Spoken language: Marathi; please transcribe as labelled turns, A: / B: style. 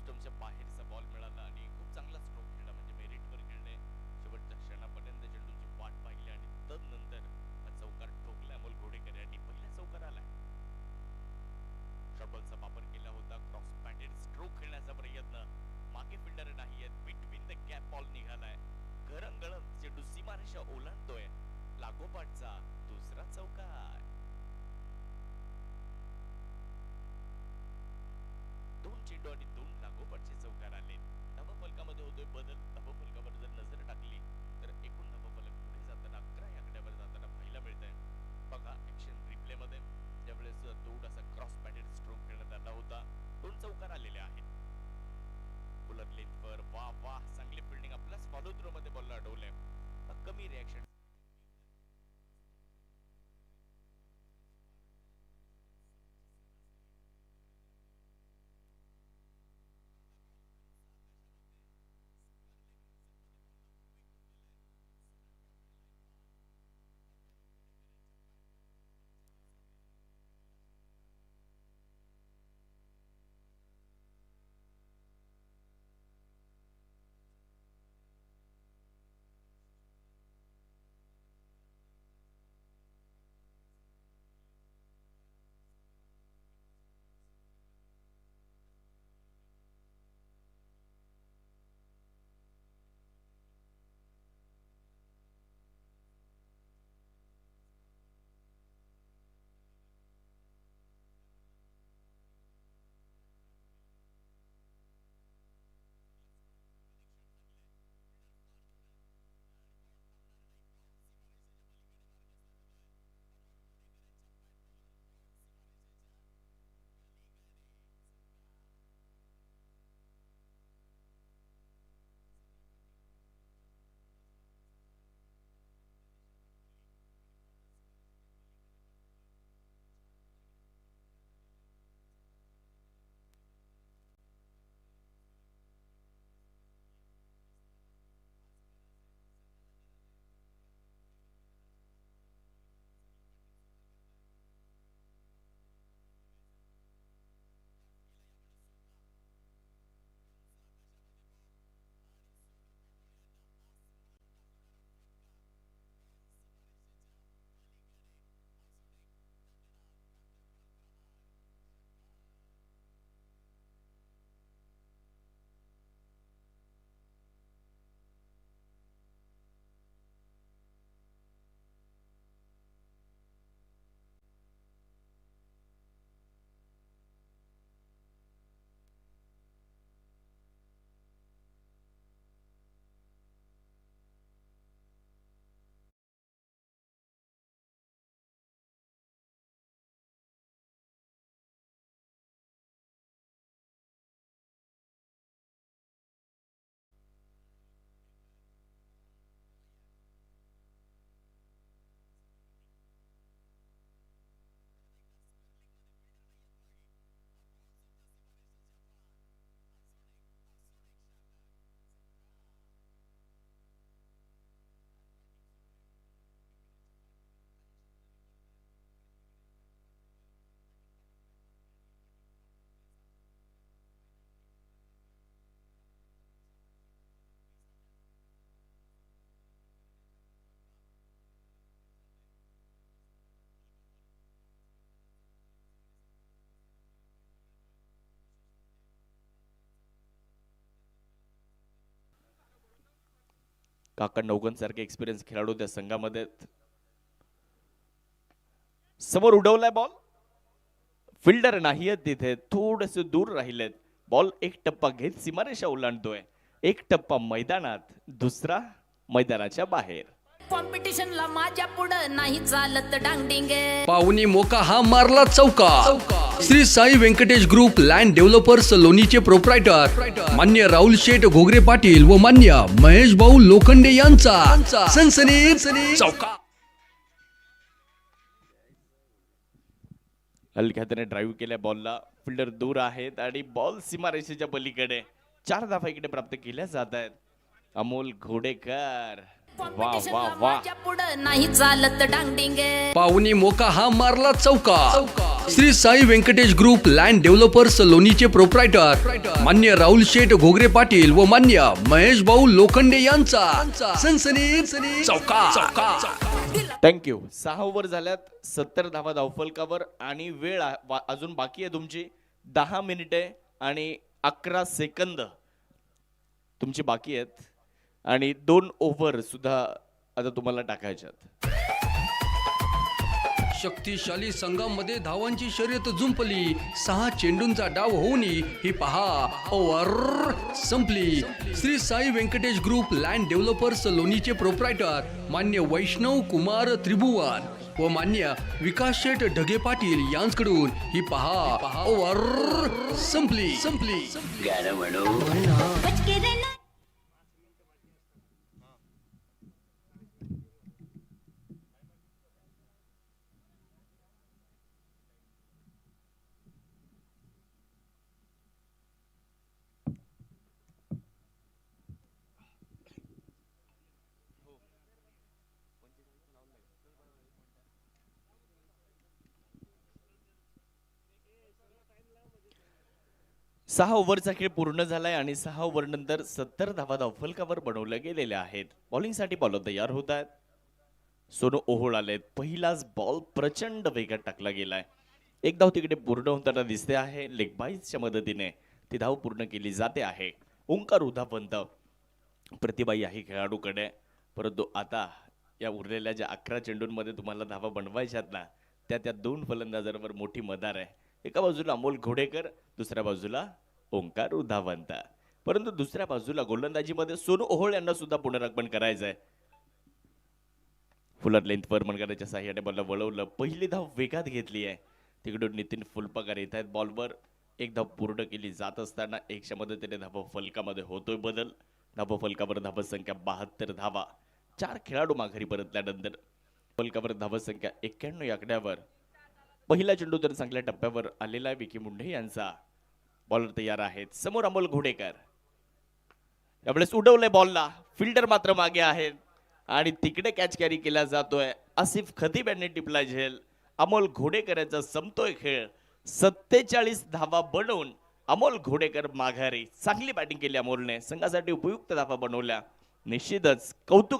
A: स्टंपच्या बाहेरचा बॉल मिळाला आणि खूप चांगला स्ट्रोक खेळला, म्हणजे मेरिटवर खेळले. शेवटच्या क्षणापर्यंत चेंडूची वाट पाहिली आणि तदनंतर हा चौकार ठोकला अमोल घोडेकर यांनी. पहिला चौकार आलाय. शटबॉलचा वापर केला होता. क्रॉस पॅटेड स्ट्रोक खेळण्याचा प्रयत्न. मागे फिल्डर नाही आहेत. बिटवीन द गॅप बॉल निघालाय. घरंगळत चेंडू सीमारेषा ओलांडतोय. लागोपाठचा दुसरा चौकार. दोन चेंडू आणि दोन लागोपाठचे चौकार आले. धावफलकामध्ये होतोय बदल. धावफलकावर जर नजर टाकली तर एकूण धावफलक पुढे जाताना 11 या आकड्यावर जाताना पाहायला मिळतंय. बघा ऍक्शन रिप्ले मध्ये ज्यावेळेस थोडासा क्रॉस पॅटेड स्ट्रोक खेळण्यात आला होता, दोन चौकार आलेले आहेत. बुलर लेंथवर वा वा चांगली फिल्डिंग. आपल्याच फॉलो थ्रो मध्ये बॉलला अडवलंय. कमी रिॲक्शन. काका नौगन सारखे एक्सपिरियन्स खेळाडू त्या संघामध्ये. समोर उडवलाय बॉल. फिल्डर नाहीये तिथे, थोडेसे दूर राहिलेत. बॉल एक टप्पा घेत सीमारेषा ओलांडतोय. एक टप्पा मैदानात, दुसरा मैदानाच्या बाहेर.
B: कॉम्पिटिशनला माझ्या पुढं नाही चालत डांगडिंग.
C: पाहुणी मोका हा मारला चौका. Shri Sai Venkatesh group land developers लोणीचे प्रोप्रायटर मान्य राहुल शेठ घोगरे पाटील व मान्य महेश भाऊ लोखंडे यांचा सनसनी चौका.
A: हलक्या हाताने ड्राईव्ह केल्या बॉलला. फिल्डर दूर आहेत आणि बॉल सीमारेषेच्या पलीकडे. 4 धावा इकडे प्राप्त केल्या जात आहेत. अमोल घोडेकर
B: कॉम्पिटिशनला माझ्या पुढं नाही चालत डांगडिंगे.
C: पाहुणी मोका हा मारला चौका. Shri Sai Venkatesh group land developers लोणीचे प्रोप्रायटर मान्य राहुल शेठ घोगरे पाटील व मान्य महेश भाऊ लोखंडे यांचा सनसनी चौका.
A: थँक्यू. 6 ओव्हर झाल्यात, 70 धावा धावफलकावर आणि वेळ अजून बाकी आहे तुमची 10 मिनिटे आणि 11 सेकंद तुमची बाकी आहेत आणि 2 ओव्हर सुद्धा आता तुम्हाला टाकायच्यात.
C: शक्तिशाली संघामध्ये धावांची शर्यत जुंपली. 6 चेंडूंचा डाव होऊन ही पहा ओव्हर संपली. Shri Sai Venkatesh group land developers लोणीचे प्रोप्रायटर मान्य वैष्णव कुमार त्रिभुवन व मान्य विकास शेठ ढगे पाटील यांच्याकडून ही पहा ओव्हर संपली.
A: सहा ओव्हरचा खेळ पूर्ण झालाय आणि 6 ओव्हर नंतर 70 धावा धावफलकावर बनवल्या गेलेल्या आहेत. बॉलिंगसाठी बॉलर तयार होत आहेत. सोनू ओहोळ आलेत. पहिलाच बॉल प्रचंड वेगात टाकला गेलाय. एक धाव तिकडे पूर्ण होताना दिसते आहे. लेग बाईजच्या मदतीने ती धाव पूर्ण केली जाते आहे. ओंकार उधापंत प्रतिभाई आहे खेळाडूकडे, परंतु आता या उरलेल्या ज्या 11 चेंडूंमध्ये तुम्हाला धावा बनवायच्यात ना, त्या 2 फलंदाजांवर मोठी मदार आहे. एका बाजूला अमोल घोडेकर, दुसऱ्या बाजूला ओंकार उधावंत. परंतु दुसऱ्या बाजूला गोलंदाजीमध्ये सोनू ओहोळ यांना सुद्धा पुनरागमन करायचंय. फुलर लेंथवर मनगराच्या साह्याने बॉलला वळवलं. पहिली धाव वेगात घेतली आहे. तिकडून नितीन फुलपगार येत आहेत बॉलवर. एक धाव पूर्ण केली जात असताना 100 मदतीने धावा फलकामध्ये होतोय बदल. धावा फलकावर धावा संख्या 72 धावा. 4 खेळाडू माघारी परतल्यानंतर फलकावर धावा संख्या 91 या आकड्यावर पहिला चेंडू तर चांगल्या टप्प्यावर आलेला आहे. विकी मुंढे यांचा बॉलर तयार आहेत. समोर अमोल घोडेकर यावेळेस उडवलंय बॉलला. फिल्डर मात्र मागे आहेत आणि तिकडे कॅच कॅरी केला जातोय. आसिफ खतीब यांनी टिपला झेल. अमोल घोडेकर यांचा संपतोय खेळ. 47 धावा बनवून अमोल घोडेकर माघारी. चांगली बॅटिंग केली अमोलने. संघासाठी उपयुक्त धावा बनवल्या. निश्चितच कौतुक